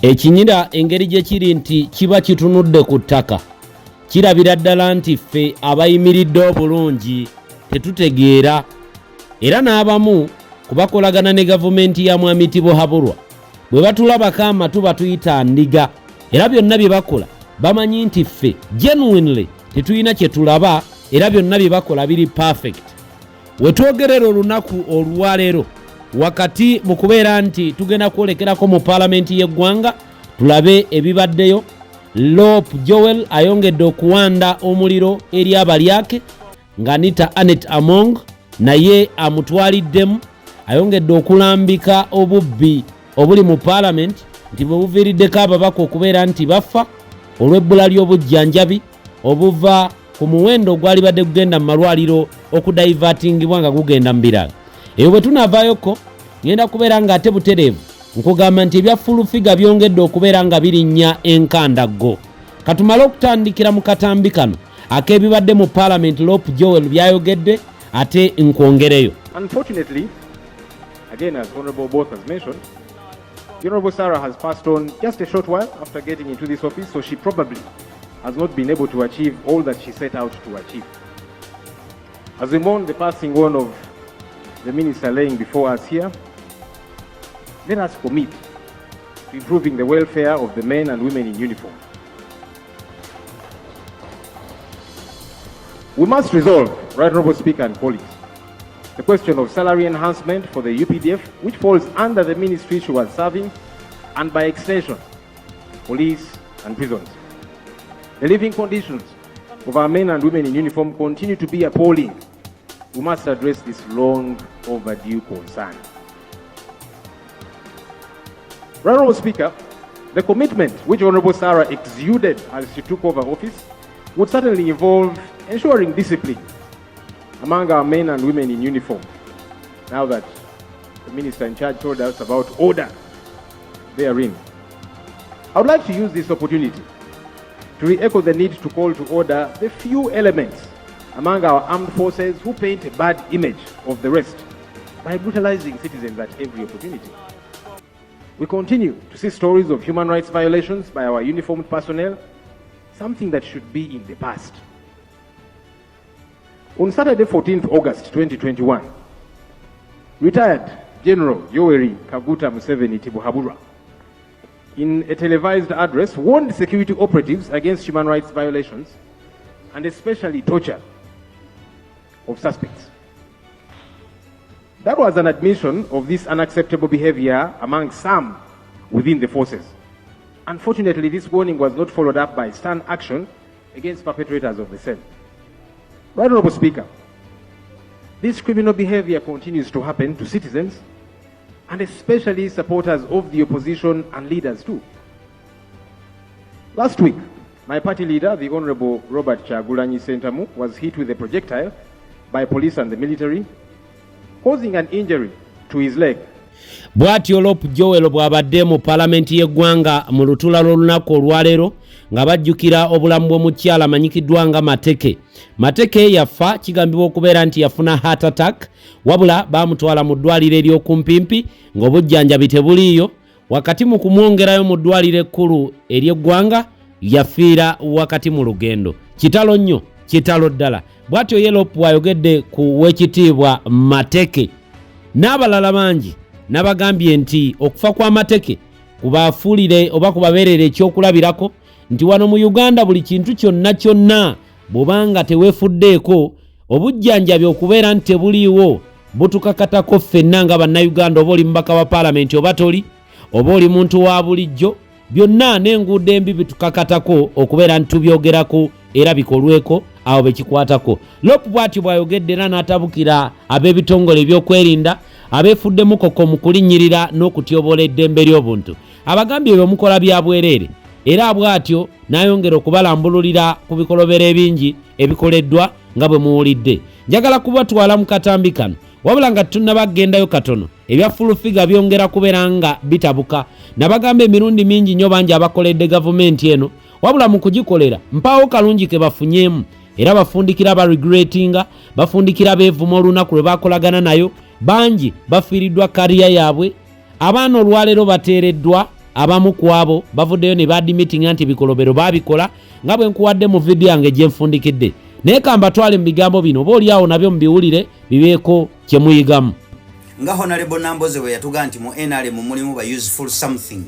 Ekinyira engeri gye kiri nti kiba kitunudde ku ttaka kirabira ddala nti ffe abayimiridde obulungi tetutegeera era n'abamu kubakolagana ne gavumenti ya Mwami Tibohaburwa bwe batulabako amatu batuyita ndiga era byonna bye bakola bamanyi nti ffe genuinely tetulina kye tulaba era byonna bye bakola biri perfect. We twogerera olunaku olwaleero wakati mu kubeera nti tugenda kwolekerako mu paalamenti y'eggwanga tulabe ebibaddeyo. Lop Joel ayongedde okuwanda omuliro eri abalyake nga Anita Anet Among naye amutwaliddemu ayongedde okulambika obubbi obuli mu paalamenti nti bwe buviiriddeko ababaka okubeera nti bafa olw'ebbula ly'obujjanjabi obuva ku muwendo gwali badde kugenda mu malwaliro okudivertingibwa nga gugenda mu birala. Eyo bwe tunaavaayoko ngenda kubeera nga ate butereevu nkugamba nti ebya fulufiga byongedde okubeera nga birinnya enkandaggo. Katumale okutandikira mu katambi kano ak'ebibadde mu paalamenti Lop Joel byayogedde ate nkwongereyo. Unfortunately, again as Honorable Both has mentioned, the Honorable Sarah has passed on just a short while after getting into this office, so she probably has not been able to achieve all that she set out to achieve. As we mourn the passing on of the minister laying before us here, let us commit to improving the welfare of the men and women in uniform. We must resolve, Right Honorable Speaker and colleagues, the question of salary enhancement for the UPDF, which falls under the ministry she was serving, and by extension, police and prisons. The living conditions of our men and women in uniform continue to be appalling. We must address this long overdue concern. Honorable Speaker, the commitment which Honorable Sarah exuded as she took over office would certainly involve ensuring discipline among our men and women in uniform. Now that the minister in charge told us about order therein, I would like to use this opportunity to re-echo the need to call to order the few elements among our armed forces who paint a bad image of the rest by brutalizing citizens at every opportunity. We continue to see stories of human rights violations by our uniformed personnel, something that should be in the past. On Saturday, 14th August 2021, retired General Yoweri Kaguta Museveni Tibohaburwa, in a televised address, warned security operatives against human rights violations and especially torture of suspects. That was an admission of this unacceptable behavior among some within the forces. Unfortunately, this warning was not followed up by stern action against perpetrators of the same. Right Honorable Speaker, this criminal behavior continues to happen to citizens and especially supporters of the opposition and leaders too. Last week, my party leader, the Honorable Robert Kyagulanyi Ssentamu, was hit with a projectile by police and the military, causing an injury to his leg. Bw'atyo Lop Joel bw'abadde mu paalamenti y'eggwanga mu lutula lw'olunaku olwaleero nga bajjukira obulamu bw'omukyala amanyikiddwa nga Mateke. Mateke yafa kigambibwa okubeera nti yafuna heart attack wabula baamutwala mu ddwaliro ery'okumpimpi ng'obujjanjabi tebuliiyo. Wakati mu kumwongerayo mu ddwaliro ekkulu ery'eggwanga yafiira wakati mu lugendo. Kitalo nnyo, kitalo ddala. Bw'atyo ye Lop bw'ayogedde ku weekitiibwa Mateke n'abalala bangi n'abagambye nti okufa kwa Mateke kubaafuulire oba kubabeerera ekyokulabirako nti wano mu Uganda buli kintu kyonna bw'obanga teweefuddeeko obujjanjabi okubeera nti tebuliiwo butukakatako ffenna nga bannayuganda, oba oli mubaka wa paalamenti oba toli, oba oli muntu wa bulijjo, byonna n'enguudo embi bitukakatako okubeera nti tubyogerako era bikolweko awo bekikwatako. Lop bw'atyo bw'ayogedde era n'atabukira ab'ebitongole ebyokwerinda abeefuddemu koko mu kulinnyirira n'okutyobola eddembe ly'obuntu. Abagambye bwe mukola bya bwereere era bw'atyo n'ayongera okubalambululira ku bikolobero ebingi ebikoleddwa nga bwe muwulidde. Njagala kubatwala mu katambi kano wabula nga tunnabagendayo katono ebya fulufiga byongera kubeera nga bitabuka. Nabagamba emirundi mingi nnyo bangi abakoledde gavumenti eno wabula mu kugikolera mpaawo kalungi ke bafunyeemu era bafundikira ba regrettinga, bafundikira beevuma olunaku lwe bakolagana nayo. Bangi bafiiriddwa kariya yaabwe, abaana olwaleero bateereddwa abamu ku abo bavuddeyo ne badimitinga nti bikolobero babikola nga bwe nkuwadde mu vidiyo yange gye nfundikidde. Naye ka mbatwale mu bigambo bino oba oliawo nabyo mubiwulire bibeeko kye muyigamu. Nga Honorable Namboze bwe yatuga nti mu NRM mulimu ba useful something,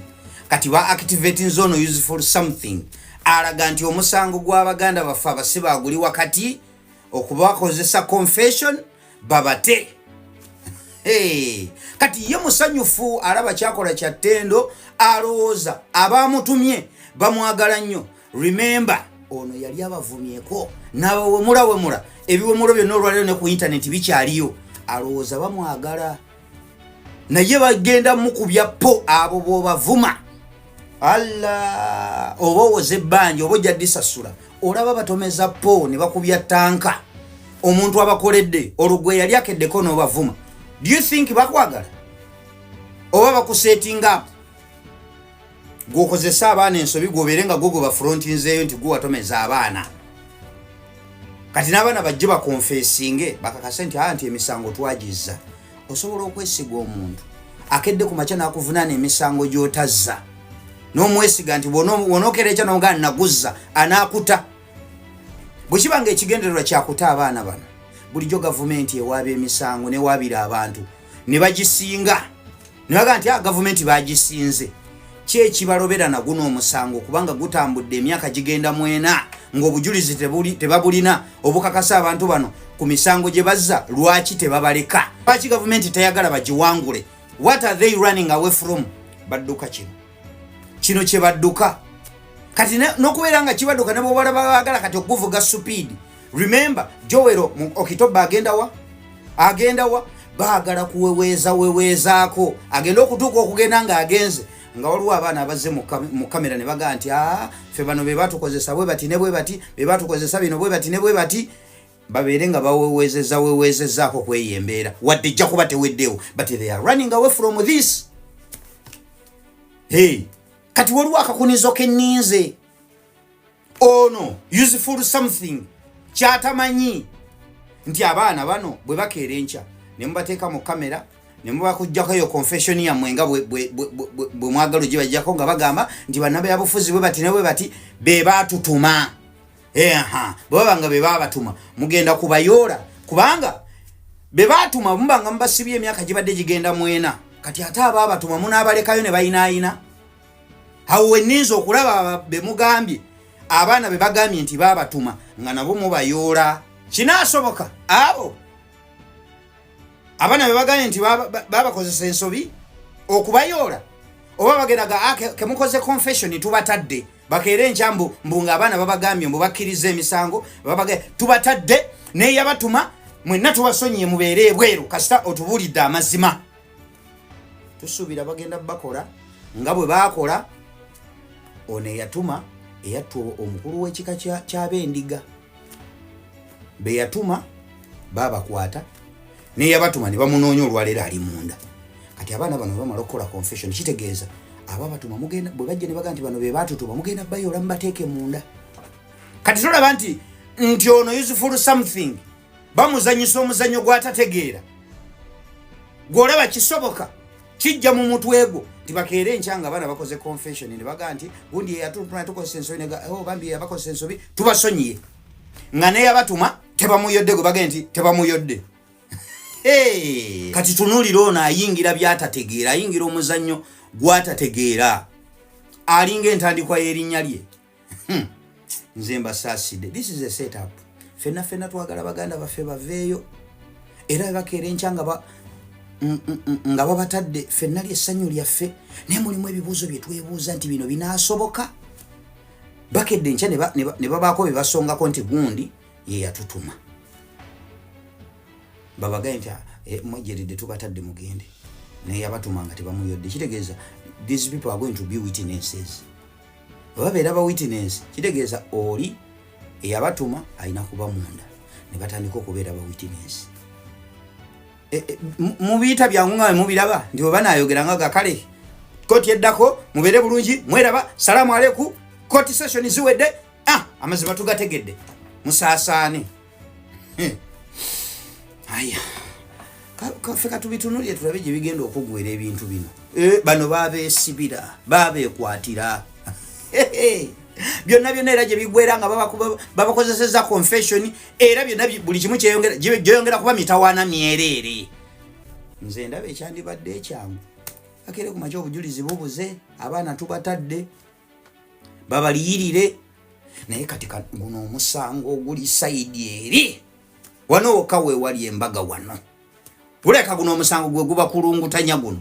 kati ba activating zone useful something, alaga nti omusango gw'Abaganda baffe abasibe aguli wakati okubakozesa confession babate. Kati ye musanyufu alaba kyakola kya ttendo, alowooza abamutumye bamwagala nnyo. Remember, ono yali abavumyeko n'abawemula ebiwemulo byonna olwaliro ne ku internet bikyaliyo, alowooza bamwagala naye bagenda mukubya po abo bw'obavuma. Allah, oba owoze ebbanja oba ojja ddisasula, olaba batomeza po ne bakubya tanka omuntu abakoledde olugwe yali akeddeko n'obavuma. Do you think bakwagala oba bakusetinga gwokozesa abaana ensobi gwobeere nga gwo bafrontinzeeyo nti gwe watomeza abaana? Kati n'abaana bajje bakonfesinge bakakase nti emisango twagizza. Osobola okwesiga omuntu akedde ku makya n'akuvunaana emisango gy'otazza n'omwesiga nti wonookereekya n'ogaa naguzza anaakuta. Bwe kiba nga ekigendererwa kyakuta abaana bano, bulijjo gavumenti ewaaba emisango newaabira abantu ne bagisinga ne bagaa nti gavumenti bagisinze. Ki ekibalobera na guno omusango kubanga gutambudde emyaka gigenda 4 ng'obujulizi tebabulina obukakasa abantu bano ku misango gye bazza? Lwaki tebabaleka? Lwaki gavumenti teyagala bagiwangule? What are they running away from? Badduka kino kye badduka. Kati n'okubeera nga kibadduka ne bw'obala baagala kati okuvuga speed. Remember, Joero mu Okitoba agenda wa baagala kuweweezaako agenda okutuuka okugenda ng'agenze nga waliwo abaana abazze mu kamera ne bagaa nti ffe bano be batukozesa bwe bati ne bwe bati, be batukozesa bino bwe bati ne bwe bati. Babeere nga baweweezezaako kweyembeera wadde ejja kuba teweddewo, but they are running away from this. Kati waliwo akakunizo kenninze ono useful something kyatamanyi nti abaana bano bwe bakeera enkya ne mubateeka mu kamera ne mubakujjako eyo confession yammwe nga bwe mwagalo gye bajjako nga bagamba nti bannabyabufuzi bwe bati ne bwe bati be baatutuma. Bwe baba nga be babatuma mugenda kubayoola kubanga be baatuma mubanga mubasibye emyaka gibadde gigenda 4. Kati ate abaabatuma munaabalekayo ne bayinaayina. Awo wenninza okulaba be mugambye abaana be bagambye nti baabatuma nga nabo mubayoola. Kinaasoboka abo abaana be bagambye nti babakozesa ensobi okubayoola? Oba bagendaga kemukoze confession tubatadde bakeere enkyambu mbunga abaana babagambye mbu bakkiriza emisango tubatadde naye yabatuma mwenna tubasonyiye mubeere ebweru kasita otubulidde amazima. Tusuubira bagenda bakola nga bwe baakola ono eyatuma omukulu w'ekika ky'abendiga be yatuma babakwata naye yabatuma ne bamunoonya olwaleero ali munda. Kati abaana bano bamala okukola confession kitegeeza ababatuma mugenda bwe bajja ne baga nti bano be baatutuma mugenda bayoola mubateeke munda. Kati tolaba nti ono useful something bamuzanyisa omuzannyo gw'atategeera gw'olaba kisoboka kijja mu mutwe gwo nti bakeere enkyanga abaana bakoze confession ne baga nti gundi yeyatutuma tukozesa ensobi bambi yabakozesa ensobi tubasonyiye nga naye abatuma tebamuyodde gwe baga nti tebamuyodde. Kati tunuulira ono ayingira byatategeera, ayingira omuzannyo gwatategeera, alinga entandikwa y'erinnya lye. Nze mbasaasidde. This is a setup. Fenna twagala baganda baffe baveeyo era bakeera enkya nga babatadde fenna ly'essanyu lyaffe naye mulimu ebibuuzo bye twebuuza nti bino binaasoboka. Bakedde enkya ne babaako bye basongako nti gundi ye yatutuma. Babagaye nti mwejeredde tubatadde mugende naye yabatuma nga tebamuyodde. Kitegeeza these people are going to be witnesses. Babeera ba witness kitegeeza oli eyabatuma alina kuba munda ne batandika okubeera ba witness. Mubiyita byangu nga mubiraba nti bwe banaayogera nga gakale koti eddako mubeere bulungi mweraba salaamu aleikum koti session ziwedde amazima tugategedde musaasaane. Aya Kafika tubitunulye tulabe gye bigenda okugwera ebintu bino. Bano babeesibira, babeekwatira. Byonna era gye bigwera nga babakozeseza confession era byonna buli kimu gyeyongera kuba mitawaana myereere. Nze ndaba ekyandibadde ekyangu. Akere ku makya obujulizi bubuze, abaana tubatadde, babaliyirire. Naye kati guno omusango oguli sayidi eri. Wano wokka weewali embaga wano. Tuleka guno omusango gwe guba kulungutanya guno.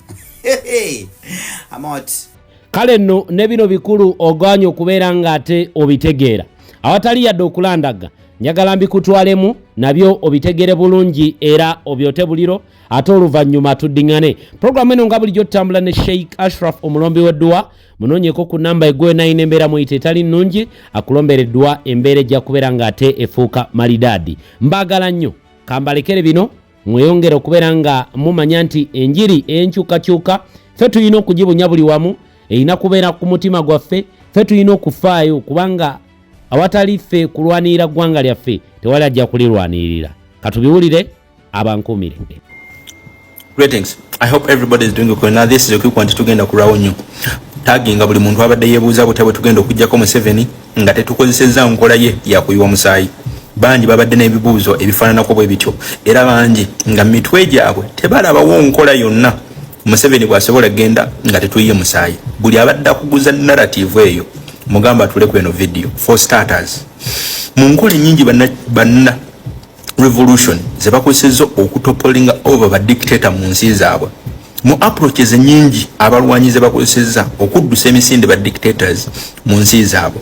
Amawati. Kale nno ne bino bikulu oganya okubeera ng'ate obitegeera. Awatali yadde okulandaga, njagala mbikutwalemu nabyo obitegere bulungi era obyote buliro ate oluvannyuma tuddiŋŋane. Programu eno nga bulijjo tutambula ne Sheikh Ashraf omulombi w'edduwa. Munoonyeko ku namba egwe 9 embeera muyita etali nnungi akulombera edduwa embeera ejja kubeera ng'ate efuuka malidaadi. Mbaagala nnyo kambalekere bino mweyongere okubeera nga mumanya nti enjiri enkyukakyuka ffe tulina okugibunya buli wamu. Eina kubeera ku mutima gwaffe, ffe tulina okufaayo kubanga awatali ffe kulwanirira ggwanga lyaffe tewali ajja kulirwanirira. Katubiwulire abankumire. Greetings. I hope everybody is doing okay. Now this is a quick one tugenda kurawo nnyo. Taginga buli muntu abadde yeebuuza butya bwe tugenda okujjako Museveni nga tetukozesezza nkola ye yakuyiwa musaayi. Bangi babadde n'ebibuuzo ebifaananako bwe bityo era bangi nga mitwe gyabwe tebalabawo nkola yonna Museveni bw'asobola genda nga tetuyiye musaayi. Buli abadde akuguza narrative eyo mugamba atule ku eno video. For starters, mu nkola nnyingi banna revolution ze bakozesezza okutopolinga over ba dictator mu nsi zaabwe. Mu approaches nnyingi abalwanyi ze bakozesezza okuddusa emisinde ba dictators mu nsi zaabwe.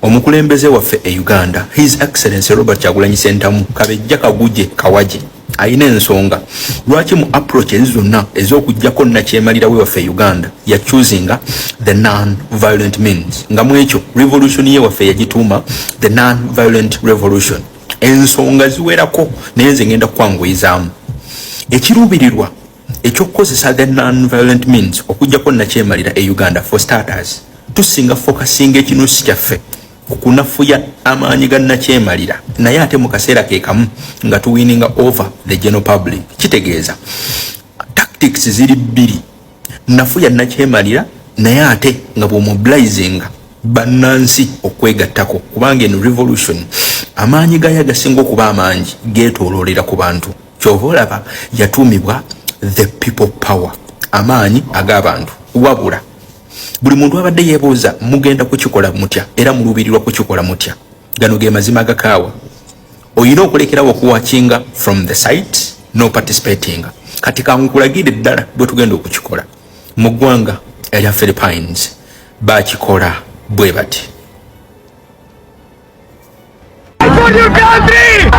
Omukulembeze waffe e Uganda, His Excellency Robert Kyagulanyi Ssentamu Kabejja Kaguje Kawaje ayina ensonga lwaki mu approaches zonna ez'okujjako nakyemalira we waffe Uganda ya choosinga the non-violent means. Nga mu ekyo revolution ye waffe yagituuma the non-violent revolution. Ensonga ziwerako naye nze ngenda kwanguyizaamu. Ekiruubirirwa ekyokukozesa the non-violent means okujjako nakyemalira e Uganda. For starters, tusinga focusinga ekinuusi kyaffe okunafuya amaanyi ga nakyemalira naye ate mu kaseera ke kamu nga tuwininga over the general public. Kitegeeza tactics ziri bbiri, nafuya nakyemalira naye ate nga bw'omobilizinga bannansi okwegattako kubanga eno revolution amaanyi gayo agasinga okuba amangi geetooloolera ku bantu. Kyova olaba yatuumibwa the people power, amaanyi ag'abantu. Wabula buli muntu abadde yeebuuza mugenda kukikola mutya era muluubirirwa kukikola mutya. Gano ge mazima agakaawa. Oyina okulekerawo okuwakinga from the site no participating. Kati kankulagire ddala bwe tugenda okukikola. Mu ggwanga erya Philippines bakikola bwe bati. For your country!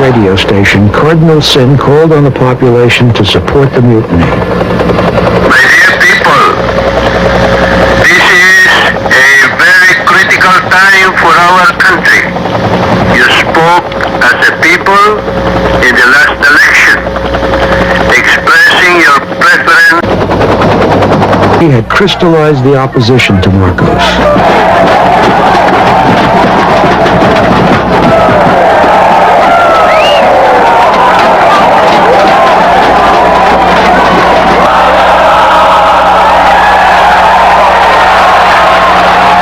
Radio station, Cardinal Sin called on the population to support the mutiny. My dear people, this is a very critical time for our country. You spoke as a people in the last election, expressing your preference. He had crystallized the opposition to Marcos.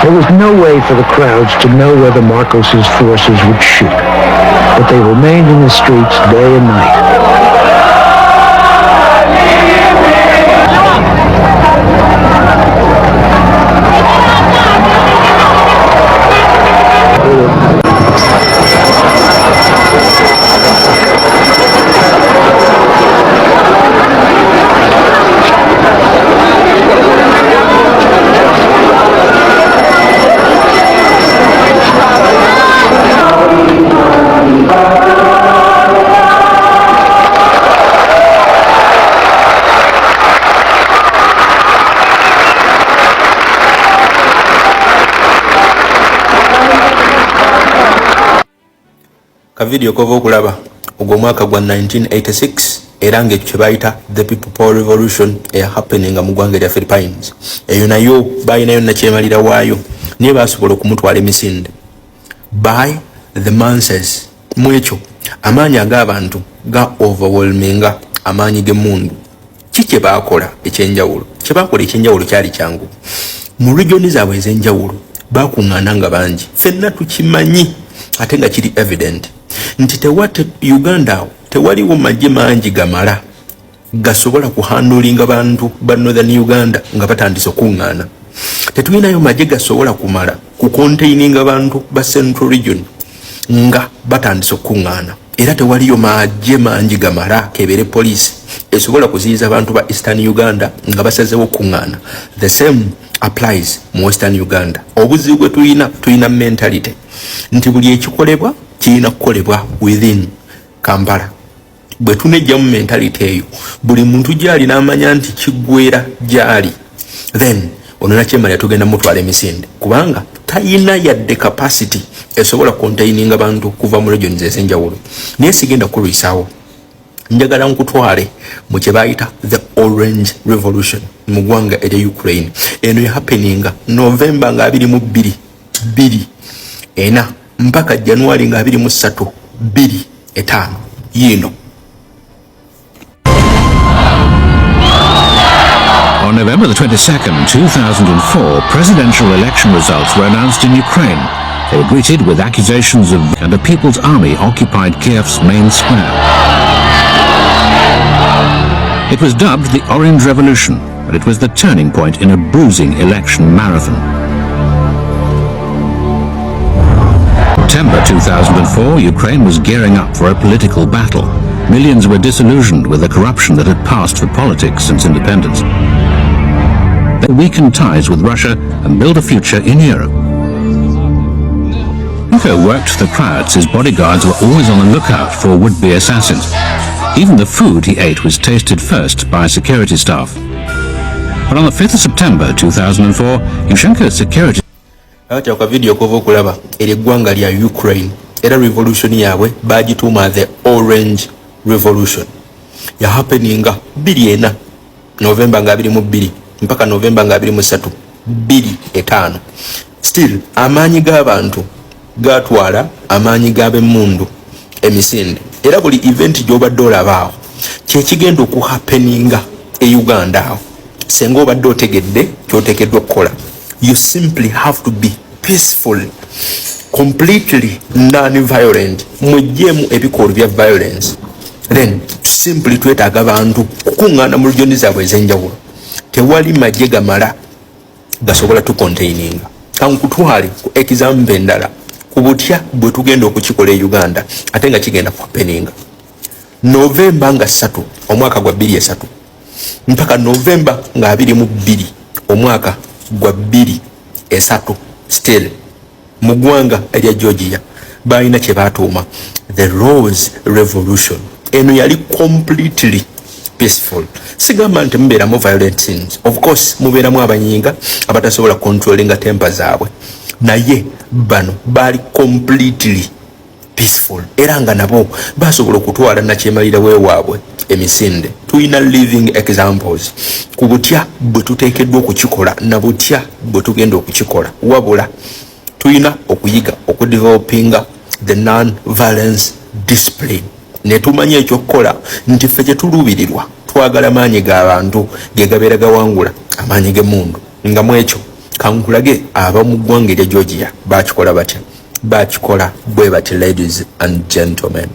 There was no way for the crowds to know whether Marcos's forces would shoot, but they remained in the streets day and night. ka video kova okulaba ogwo mwaka gwa 1986 era ng'ekyo kye bayita the people power revolution happening mu ggwanga lya Philippines. Eyo nayo balina yonna kyemalira waayo naye baasobola okumutwala emisinde by the masses. Mu ekyo amaanyi ag'abantu ga overwhelminga amaanyi g'emmundu. Ki kye baakola ekyenjawulo? Kye baakola ekyenjawulo kyali kyangu. Mu regioni zaabwe ez'enjawulo baakuŋŋaana nga bangi, ffenna tukimanyi ate nga kiri evident nti Uganda tewaliwo magye mangi gamala gasobola kuhandulinga bantu ba Northern Uganda nga batandise okuŋŋaana. Tetulinayo magye gasobola kumala kukontaininga bantu ba Central Region nga batandise okuŋŋaana, era tewaliyo magye mangi gamala kebere poliisi esobola kuziyiza abantu ba Eastern Uganda nga basazewo okuŋŋaana. The same applies mu Western Uganda. Obuzibu bwe tulina mentality nti buli ekikolebwa kirina kukolebwa within Kampala. Bwe tunejjamu mentality eyo, buli muntu gyali n'amanya nti kiggwera gyali, then ono nakyemalira tugenda mutwala emisinde kubanga tayina yadde capacity esobola containinga bantu kuva mu regions ez'enjawulo. Naye sigenda kulwisaawo, njagala nkutwale mu kye bayita the Orange Revolution mu ggwanga erya Ukraine. Eno ya happeninga November nga 2024 mpaka January nga 2025 yino. On November the 22nd, 2004, presidential election results were announced in Ukraine. They were greeted with accusations of and a people's army occupied Kiev's main square. It was dubbed the Orange Revolution, and it was the turning point in a bruising election marathon. September 2004, Ukraine was gearing up for a political battle. Millions were disillusioned with the corruption that had passed for politics since independence. They weakened ties with Russia and built a future in Europe. Kino worked the crowds. His bodyguards were always on the lookout for would-be assassins. Even the food he ate was tasted first by security staff. But on the 5th of September 2004, Yushchenko's security Acha kwa video kova okulaba eri ggwanga lya Ukraine era revolution yaabwe bagituuma the Orange Revolution. Ya happeninga 24 November nga 22 mpaka November nga 23 25. Still amaanyi g'abantu gatwala amaanyi g'ab'emmundu emisinde. Era buli event gy'obadde olabaawo kyekigenda okuhappeninga e Uganda awo senga obadde otegedde kyoteekeddwa okukola. You simply have to be peaceful, completely non-violent. Mujjemu ebikolwa bya violence. Then simply twetaaga abantu kukuŋŋaana mu regioni zaabwe ez'enjawulo. Tewali magye gamala gasobola tucontaininga. Kankutwale ku example endala ku butya bwe tugenda okukikola e Uganda ate nga kigenda kuhappeninga. November nga 3 omwaka gwa 2003 mpaka November nga 22 omwaka gwa 2003 still mu ggwanga erya Georgia balina kye baatuuma the Rose Revolution. Eno yali completely peaceful. Sigamba nti mubeeramu violent scenes. Of course mubeeramu abanyinga abatasobola controllinga temper zaabwe, naye bano baali completely peaceful era nga nabo basobola okutwala nakyemalira weewaabwe emisinde. Tuyina living examples ku butya bwe tuteekeddwa okukikola na butya bwe tugenda okukikola, wabula tuyina okuyiga okudevelopinga the non-violence discipline. Ne tumanya ekyokukola nti ffe gye tuluubirirwa twagala maanyi g'abantu ge gabeera gawangula amaanyi g'emmundu. Nga mu ekyo kankulage ab'omu ggwanga erya Georgia bakikola batya. Bakikola bwe bati, ladies and gentlemen.